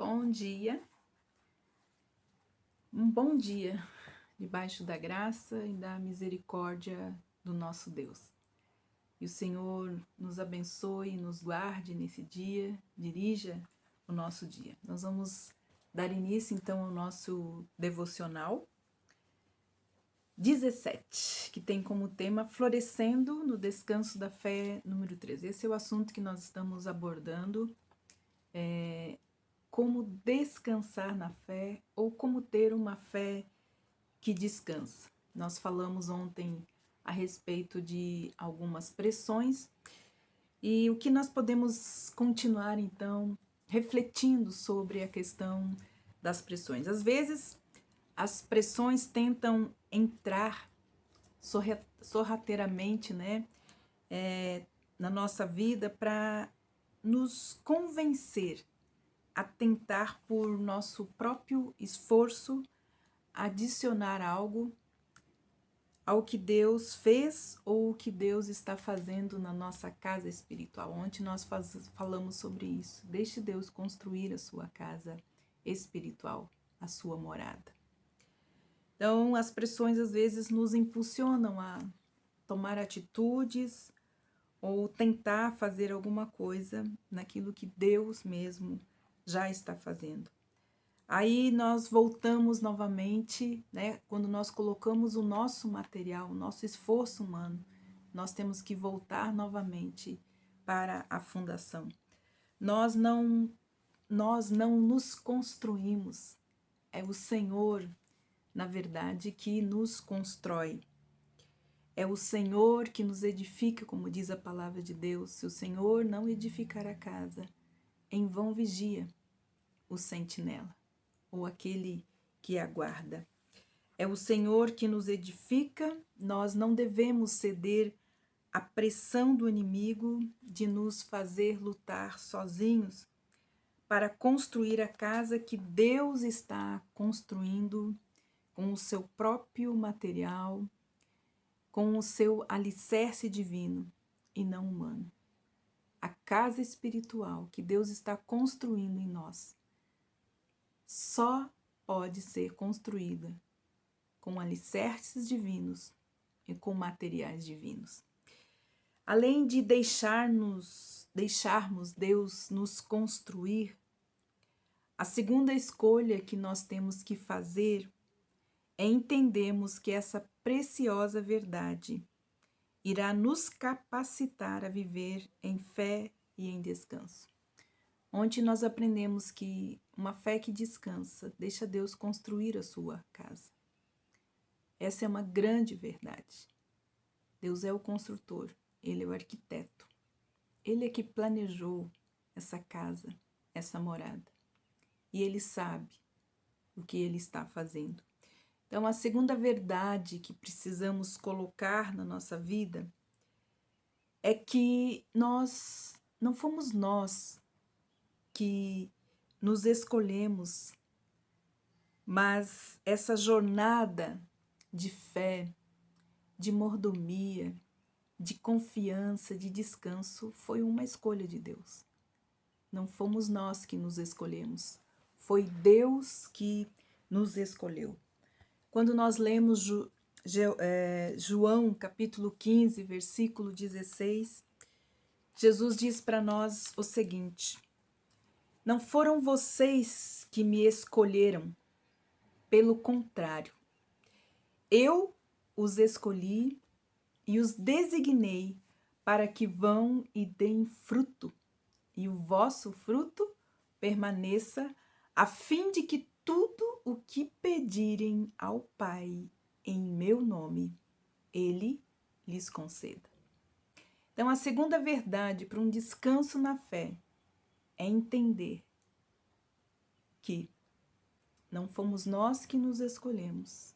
Bom dia, um bom dia, debaixo da graça e da misericórdia do nosso Deus. E o Senhor nos abençoe e nos guarde nesse dia, dirija o nosso dia. Nós vamos dar início então ao nosso devocional 17, que tem como tema Florescendo no Descanso da Fé, número 13. Esse é o assunto que nós estamos abordando, como descansar na fé ou como ter uma fé que descansa. Nós falamos ontem a respeito de algumas pressões e o que nós podemos continuar então refletindo sobre a questão das pressões. Às vezes as pressões tentam entrar sorrateiramente, na nossa vida para nos convencer a tentar por nosso próprio esforço adicionar algo ao que Deus fez ou o que Deus está fazendo na nossa casa espiritual. Ontem nós falamos sobre isso. Deixe Deus construir a sua casa espiritual, a sua morada. Então, as pressões às vezes nos impulsionam a tomar atitudes ou tentar fazer alguma coisa naquilo que Deus mesmo já está fazendo. Aí nós voltamos novamente, quando nós colocamos o nosso material, o nosso esforço humano, nós temos que voltar novamente para a fundação. Nós não nos construímos, é o Senhor, na verdade, que nos constrói. É o Senhor que nos edifica, como diz a palavra de Deus. Se o Senhor não edificar a casa, em vão vigia o sentinela, ou aquele que aguarda. É o Senhor que nos edifica, nós não devemos ceder à pressão do inimigo de nos fazer lutar sozinhos para construir a casa que Deus está construindo com o seu próprio material, com o seu alicerce divino e não humano. A casa espiritual que Deus está construindo em nós só pode ser construída com alicerces divinos e com materiais divinos. Além de deixarmos Deus nos construir, a segunda escolha que nós temos que fazer é entendermos que essa preciosa verdade irá nos capacitar a viver em fé e em descanso. Ontem nós aprendemos que uma fé que descansa deixa Deus construir a sua casa. Essa é uma grande verdade. Deus é o construtor, Ele é o arquiteto. Ele é que planejou essa casa, essa morada. E Ele sabe o que Ele está fazendo. Então, a segunda verdade que precisamos colocar na nossa vida é que não fomos nós que nos escolhemos, mas essa jornada de fé, de mordomia, de confiança, de descanso, foi uma escolha de Deus. Não fomos nós que nos escolhemos, foi Deus que nos escolheu. Quando nós lemos João capítulo 15, versículo 16, Jesus diz para nós o seguinte: não foram vocês que me escolheram, pelo contrário, eu os escolhi e os designei para que vão e deem fruto, e o vosso fruto permaneça, a fim de que tudo o que pedirem ao Pai em meu nome, Ele lhes conceda. Então, a segunda verdade para um descanso na fé é entender que não fomos nós que nos escolhemos.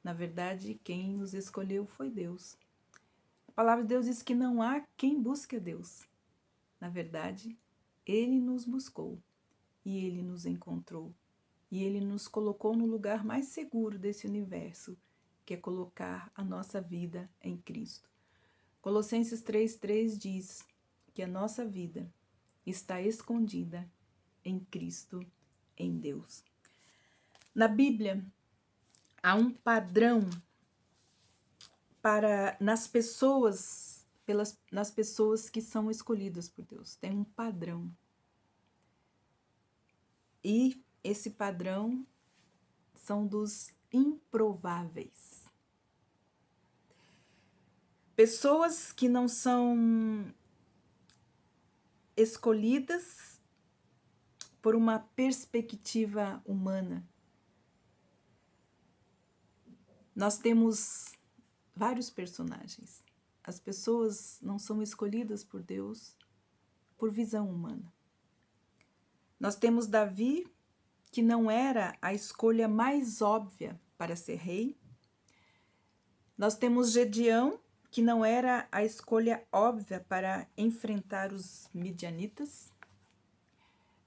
Na verdade, quem nos escolheu foi Deus. A palavra de Deus diz que não há quem busque a Deus. Na verdade, Ele nos buscou e Ele nos encontrou. E Ele nos colocou no lugar mais seguro desse universo, que é colocar a nossa vida em Cristo. Colossenses 3,3 diz que a nossa vida está escondida em Cristo em Deus. Na Bíblia, há um padrão nas pessoas que são escolhidas por Deus. Tem um padrão. E esse padrão são dos improváveis. Pessoas que não são escolhidas por uma perspectiva humana. Nós temos vários personagens. As pessoas não são escolhidas por Deus por visão humana. Nós temos Davi, que não era a escolha mais óbvia para ser rei. Nós temos Gedeão, que não era a escolha óbvia para enfrentar os midianitas.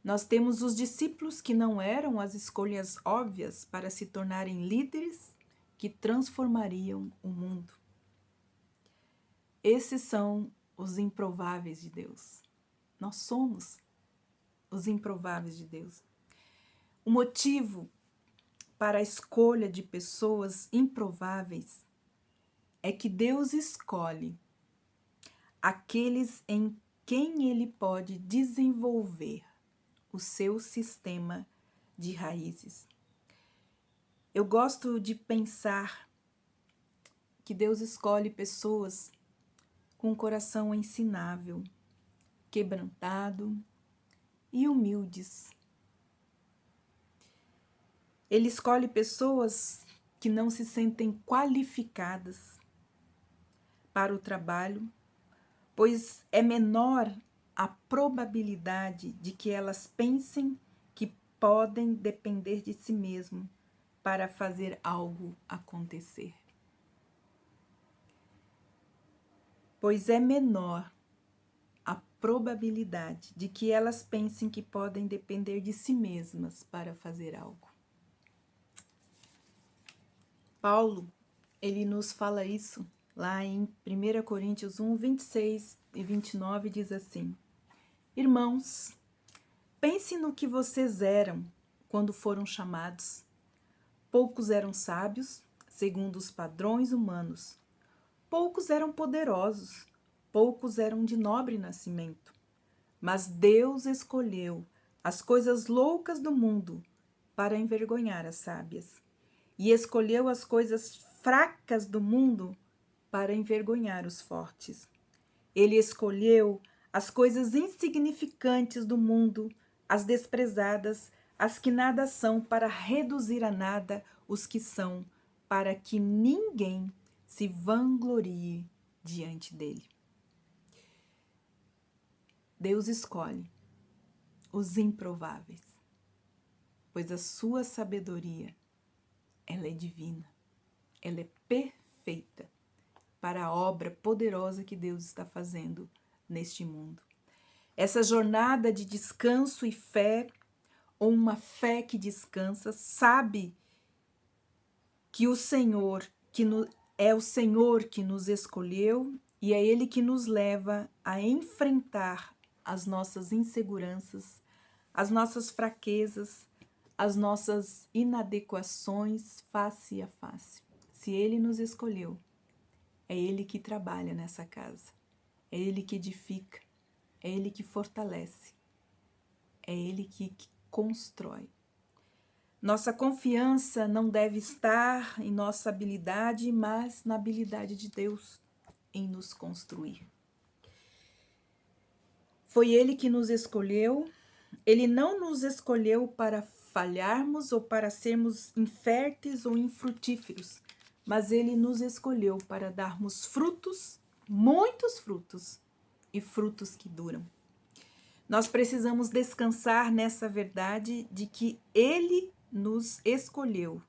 Nós temos os discípulos, que não eram as escolhas óbvias para se tornarem líderes que transformariam o mundo. Esses são os improváveis de Deus. Nós somos os improváveis de Deus. O motivo para a escolha de pessoas improváveis é que Deus escolhe aqueles em quem Ele pode desenvolver o seu sistema de raízes. Eu gosto de pensar que Deus escolhe pessoas com um coração ensinável, quebrantado e humildes. Ele escolhe pessoas que não se sentem qualificadas para o trabalho, pois é menor a probabilidade de que elas pensem que podem depender de si mesmo para fazer algo acontecer. Pois é menor a probabilidade de que elas pensem que podem depender de si mesmas para fazer algo. Paulo, ele nos fala isso lá em 1 Coríntios 1, 26 e 29, diz assim: Irmãos, pensem no que vocês eram quando foram chamados. Poucos eram sábios, segundo os padrões humanos. Poucos eram poderosos, poucos eram de nobre nascimento. Mas Deus escolheu as coisas loucas do mundo para envergonhar as sábias, e escolheu as coisas fracas do mundo para envergonhar os fortes. Ele escolheu as coisas insignificantes do mundo, as desprezadas, as que nada são, para reduzir a nada os que são, para que ninguém se vanglorie diante dele. Deus escolhe os improváveis, pois a sua sabedoria, ela é divina, ela é perfeita para a obra poderosa que Deus está fazendo neste mundo. Essa jornada de descanso e fé, ou uma fé que descansa, sabe que o Senhor, é o Senhor que nos escolheu e é Ele que nos leva a enfrentar as nossas inseguranças, as nossas fraquezas, as nossas inadequações face a face. Se Ele nos escolheu, é Ele que trabalha nessa casa, é Ele que edifica, é Ele que fortalece, é Ele que constrói. Nossa confiança não deve estar em nossa habilidade, mas na habilidade de Deus em nos construir. Foi Ele que nos escolheu. Ele não nos escolheu para falharmos ou para sermos inférteis ou infrutíferos, mas Ele nos escolheu para darmos frutos, muitos frutos, e frutos que duram. Nós precisamos descansar nessa verdade de que Ele nos escolheu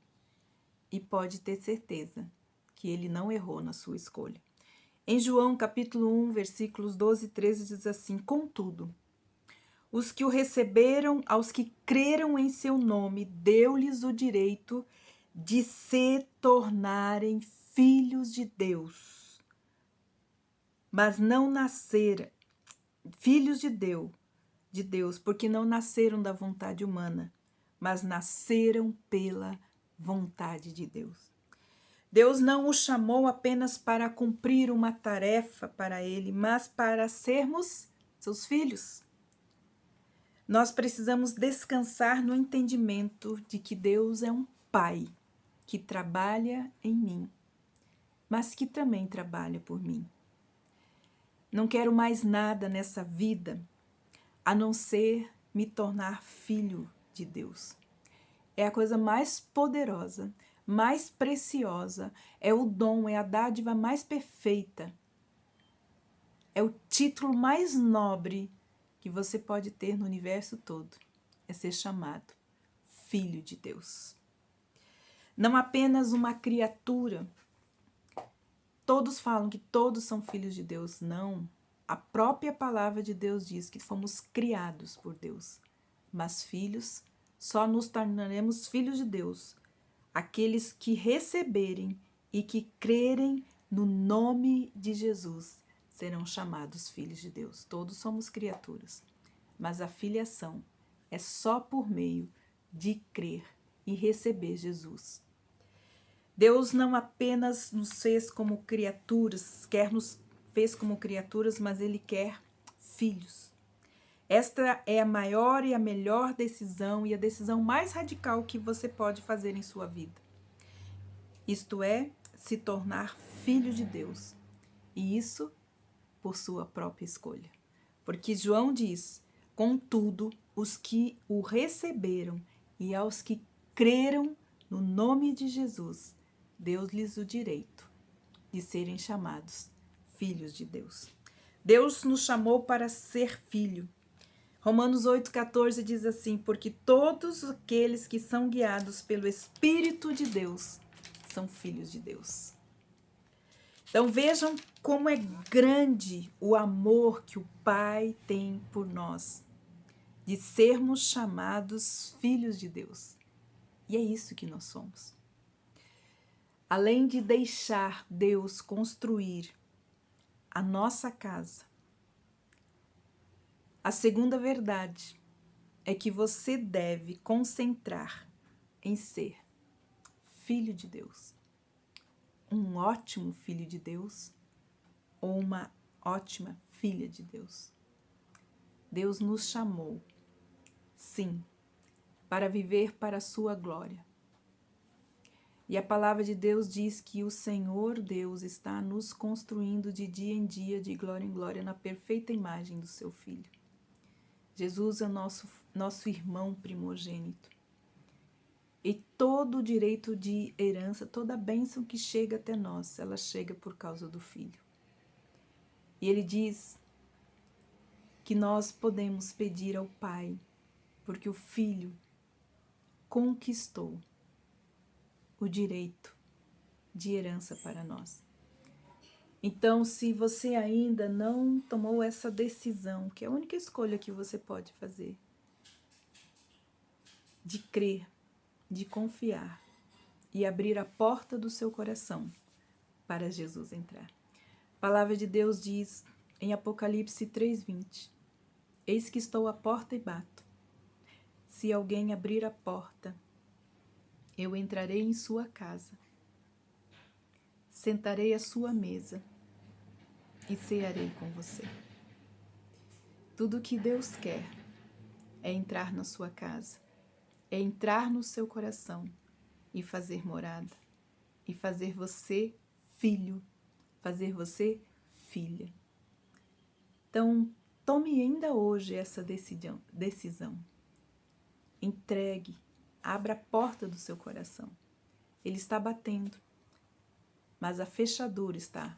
e pode ter certeza que Ele não errou na sua escolha. Em João capítulo 1, versículos 12 e 13 diz assim: Contudo, os que o receberam, aos que creram em seu nome, deu-lhes o direito de se tornarem filhos de Deus. Mas não nasceram, filhos de Deus, porque não nasceram da vontade humana, mas nasceram pela vontade de Deus. Deus não os chamou apenas para cumprir uma tarefa para Ele, mas para sermos seus filhos. Nós precisamos descansar no entendimento de que Deus é um Pai que trabalha em mim, mas que também trabalha por mim. Não quero mais nada nessa vida a não ser me tornar filho de Deus. É a coisa mais poderosa, mais preciosa, é o dom, é a dádiva mais perfeita. É o título mais nobre que você pode ter no universo todo. É ser chamado Filho de Deus. Não apenas uma criatura. Todos falam que todos são filhos de Deus. Não. A própria palavra de Deus diz que fomos criados por Deus. Mas filhos, só nos tornaremos filhos de Deus aqueles que receberem e que crerem no nome de Jesus serão chamados filhos de Deus. Todos somos criaturas, mas a filiação é só por meio de crer e receber Jesus. Deus não apenas nos fez como criaturas, fez como criaturas, mas Ele quer filhos. Esta é a maior e a melhor decisão e a decisão mais radical que você pode fazer em sua vida. Isto é, se tornar filho de Deus. E isso por sua própria escolha. Porque João diz, contudo, os que o receberam e aos que creram no nome de Jesus, deu-lhes o direito de serem chamados filhos de Deus. Deus nos chamou para ser filho. Romanos 8,14 diz assim, porque todos aqueles que são guiados pelo Espírito de Deus são filhos de Deus. Então vejam como é grande o amor que o Pai tem por nós, de sermos chamados filhos de Deus. E é isso que nós somos. Além de deixar Deus construir a nossa casa, a segunda verdade é que você deve concentrar em ser filho de Deus. Um ótimo filho de Deus ou uma ótima filha de Deus. Deus nos chamou, sim, para viver para a sua glória. E a palavra de Deus diz que o Senhor Deus está nos construindo de dia em dia, de glória em glória, na perfeita imagem do seu Filho. Jesus é nosso irmão primogênito. E todo o direito de herança, toda a bênção que chega até nós, ela chega por causa do Filho. E ele diz que nós podemos pedir ao Pai, porque o Filho conquistou o direito de herança para nós. Então, se você ainda não tomou essa decisão, que é a única escolha que você pode fazer, de crer, de confiar e abrir a porta do seu coração para Jesus entrar. A palavra de Deus diz em Apocalipse 3:20, eis que estou à porta e bato. Se alguém abrir a porta, eu entrarei em sua casa, sentarei à sua mesa e cearei com você. Tudo o que Deus quer é entrar na sua casa, é entrar no seu coração e fazer morada, e fazer você filho, fazer você filha. Então, tome ainda hoje essa decisão. Entregue, abra a porta do seu coração. Ele está batendo, mas a fechadura está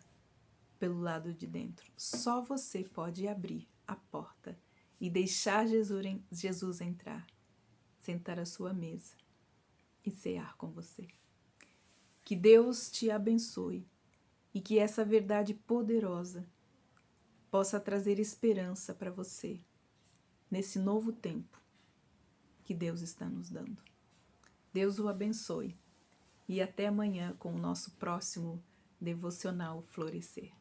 pelo lado de dentro. Só você pode abrir a porta e deixar Jesus entrar, sentar à sua mesa e cear com você. Que Deus te abençoe e que essa verdade poderosa possa trazer esperança para você nesse novo tempo que Deus está nos dando. Deus o abençoe e até amanhã com o nosso próximo devocional Florescer.